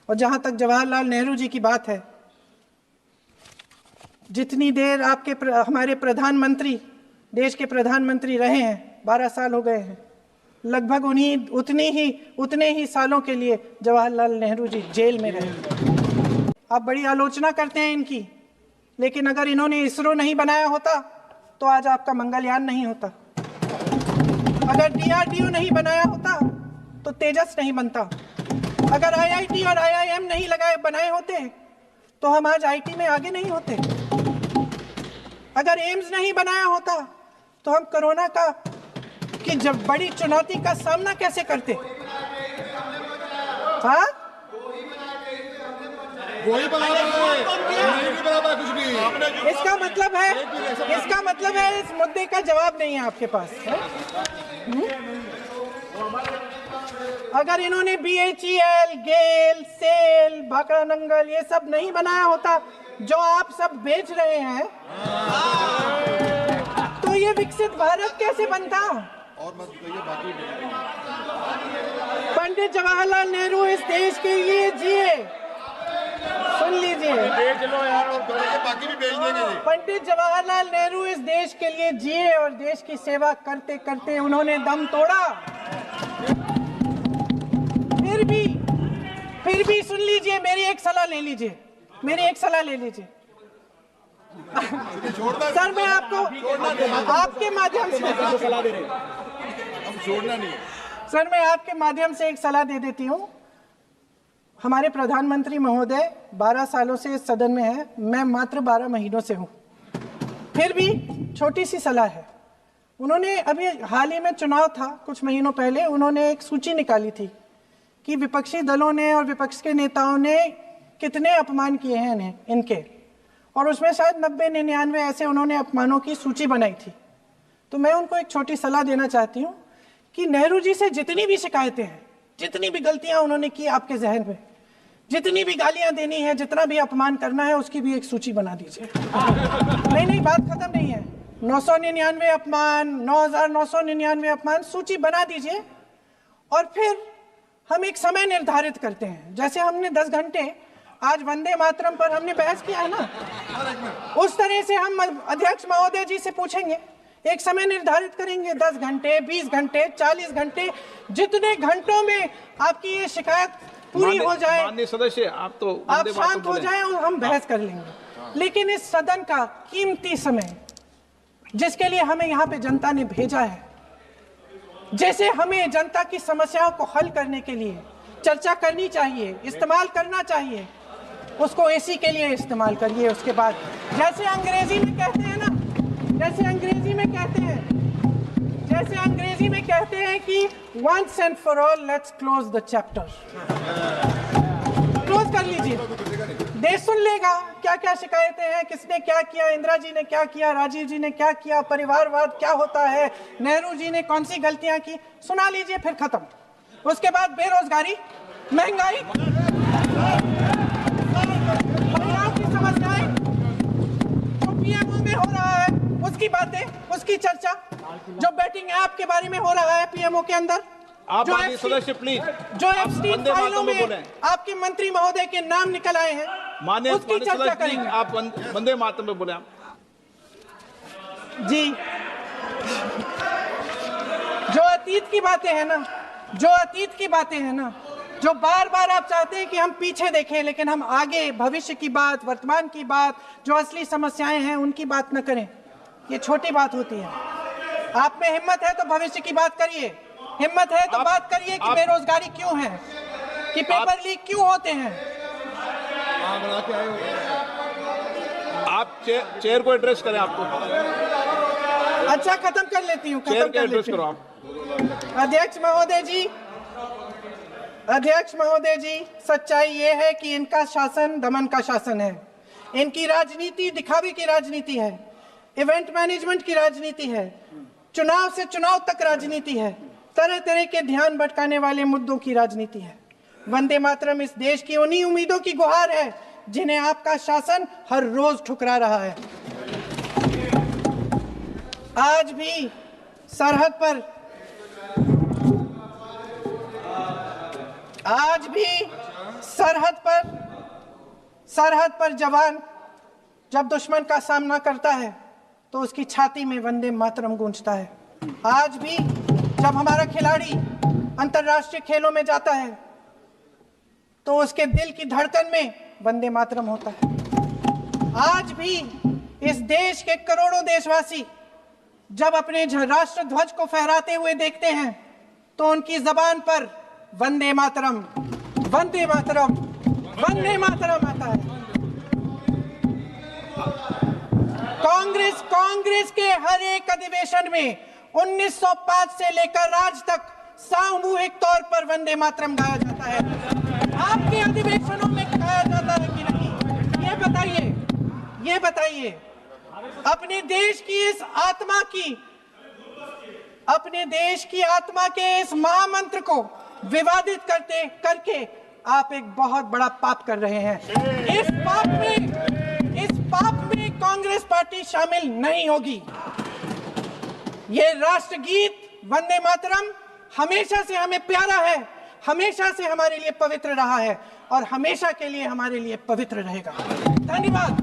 और जहां तक जवाहरलाल नेहरू जी की बात है, जितनी देर हमारे प्रधानमंत्री, देश के प्रधानमंत्री रहे हैं, 12 साल हो गए हैं, लगभग उतने ही सालों के लिए जवाहरलाल नेहरू जी जेल में रहे। आप बड़ी आलोचना करते हैं इनकी, लेकिन अगर इन्होंने इसरो नहीं बनाया होता तो आज आपका मंगलयान नहीं होता। अगर DRDO नहीं बनाया होता तो तेजस नहीं बनता। अगर IIT और IIM नहीं बनाए होते तो हम आज IT में आगे नहीं होते। अगर एम्स नहीं बनाया होता तो हम कोरोना की जब बड़ी चुनौती का सामना कैसे करते? हाँ, वही बना रहा कुछ भी। इसका मतलब है इस मुद्दे का जवाब नहीं है आपके पास है? अगर इन्होंने BHEL, गेल, सेल, भाखड़ा नंगल ये सब नहीं बनाया होता जो आप सब बेच रहे हैं, तो ये विकसित भारत कैसे बनता? और मत कहिए बाकी। पंडित जवाहरलाल नेहरू इस देश के लिए जिए, सुन लीजिए, बेच लो यार, और बाकी भी बेच देंगे। पंडित जवाहरलाल नेहरू इस देश के लिए जिए और देश की सेवा करते करते उन्होंने दम तोड़ा। फिर भी सुन लीजिए, मेरी एक सलाह ले लीजिए। सर, मैं आपके माध्यम से सलाह दे रहे हैं, हम छोड़ना नहीं। सर, मैं आपके माध्यम से एक सलाह दे देती हूँ। हमारे प्रधानमंत्री महोदय 12 सालों से इस सदन में हैं, मैं मात्र 12 महीनों से हूँ। फिर भी छोटी सी सलाह है। उन्होंने अभी हाल ही में चुनाव था, कुछ महीनों पहले उन्होंने एक सूची निकाली थी कि विपक्षी दलों ने और विपक्ष के नेताओं ने कितने अपमान किए हैं इनके, और उसमें शायद 90-99 ऐसे उन्होंने अपमानों की सूची बनाई थी। तो मैं उनको एक छोटी सलाह देना चाहती हूँ कि नेहरू जी से जितनी भी शिकायतें हैं, जितनी भी गलतियां उन्होंने की आपके जहन में, जितनी भी गालियां देनी है, जितना भी अपमान करना है, उसकी भी एक सूची बना दीजिए। नहीं, बात खत्म नहीं है। 999 अपमान, 9999 अपमान, सूची बना दीजिए और फिर हम एक समय निर्धारित करते हैं। जैसे हमने 10 घंटे आज वंदे मातरम पर हमने बहस किया है ना, उस तरह से हम अध्यक्ष महोदय जी से पूछेंगे, एक समय निर्धारित करेंगे, 10 घंटे, 20 घंटे, 40 घंटे, जितने घंटों में आपकी ये शिकायत पूरी हो जाए, माननीय सदस्य, आप शांत हो जाएं और हम बहस कर लेंगे। लेकिन इस सदन का कीमती समय, जिसके लिए हमें यहाँ पे जनता ने भेजा है, जैसे हमें जनता की समस्याओं को हल करने के लिए चर्चा करनी चाहिए, इस्तेमाल करना चाहिए, उसको AC के लिए इस्तेमाल करिए। उसके बाद जैसे अंग्रेजी में कहते हैं कि once and for all let's close the chapter, close कर लीजिए। देश सुन लेगा क्या क्या शिकायतें हैं, किसने क्या किया, इंदिरा जी ने क्या किया, राजीव जी ने क्या किया, परिवारवाद क्या होता है, नेहरू जी ने कौन सी गलतियां की, सुना लीजिए, फिर खत्म। उसके बाद बेरोजगारी, महंगाई, महिलाओं की समस्याएं, जो PMO में हो रहा है उसकी बातें, उसकी चर्चा, जो बैटिंग ऐप के बारे में हो रहा है PMO के अंदर, आप माननीय सदस्य प्लीज, जो एप्स्टीन फाइलों में आपके मंत्री महोदय के नाम निकल आए हैं, माननीय उसकी चर्चा करेंगे। आप वंदे मातरम में बोले। आप जी, जो अतीत की बातें हैं ना, जो बार बार आप चाहते हैं कि हम पीछे देखें, लेकिन हम आगे भविष्य की बात, वर्तमान की बात, जो असली समस्याएं हैं उनकी बात न करें, ये छोटी बात होती है। आप में हिम्मत है तो भविष्य की बात करिए, हिम्मत है तो बात करिए कि बेरोजगारी क्यों है, कि पेपर लीक क्यों होते हैं। आप चेयर को एड्रेस करें। आपको अच्छा, खत्म कर लेती हूँ, एड्रेस करो आप। अध्यक्ष महोदय जी, सच्चाई ये है कि इनका शासन दमन का शासन है। इनकी राजनीति दिखावे की राजनीति है, इवेंट मैनेजमेंट की राजनीति है, चुनाव से चुनाव तक राजनीति है, तरह तरह के ध्यान भटकाने वाले मुद्दों की राजनीति है। वंदे मातरम इस देश की उन्हीं उम्मीदों की गुहार है जिन्हें आपका शासन हर रोज ठुकरा रहा है। आज भी सरहद सरहद पर जवान जब दुश्मन का सामना करता है तो उसकी छाती में वंदे मातरम गूंजता है। आज भी जब हमारा खिलाड़ी अंतर्राष्ट्रीय खेलों में जाता है तो उसके दिल की धड़कन में वंदे मातरम होता है। आज भी इस देश के करोड़ों देशवासी जब अपने राष्ट्र ध्वज को फहराते हुए देखते हैं तो उनकी जबान पर वंदे मातरम, वंदे मातरम, वंदे मातरम आता है। कांग्रेस के हर एक अधिवेशन में 1905 से लेकर आज तक सामूहिक तौर पर वंदे मातरम गाया जाता है। आपके अधिवेशनों में गाया जाता है कि नहीं, ये बताइए। अपने देश की आत्मा के इस महामंत्र को विवादित करके आप एक बहुत बड़ा पाप कर रहे हैं। इस पाप में कांग्रेस पार्टी शामिल नहीं होगी। ये राष्ट्रगीत वंदे मातरम हमेशा से हमें प्यारा है, हमेशा से हमारे लिए पवित्र रहा है और हमेशा के लिए हमारे लिए पवित्र रहेगा। धन्यवाद।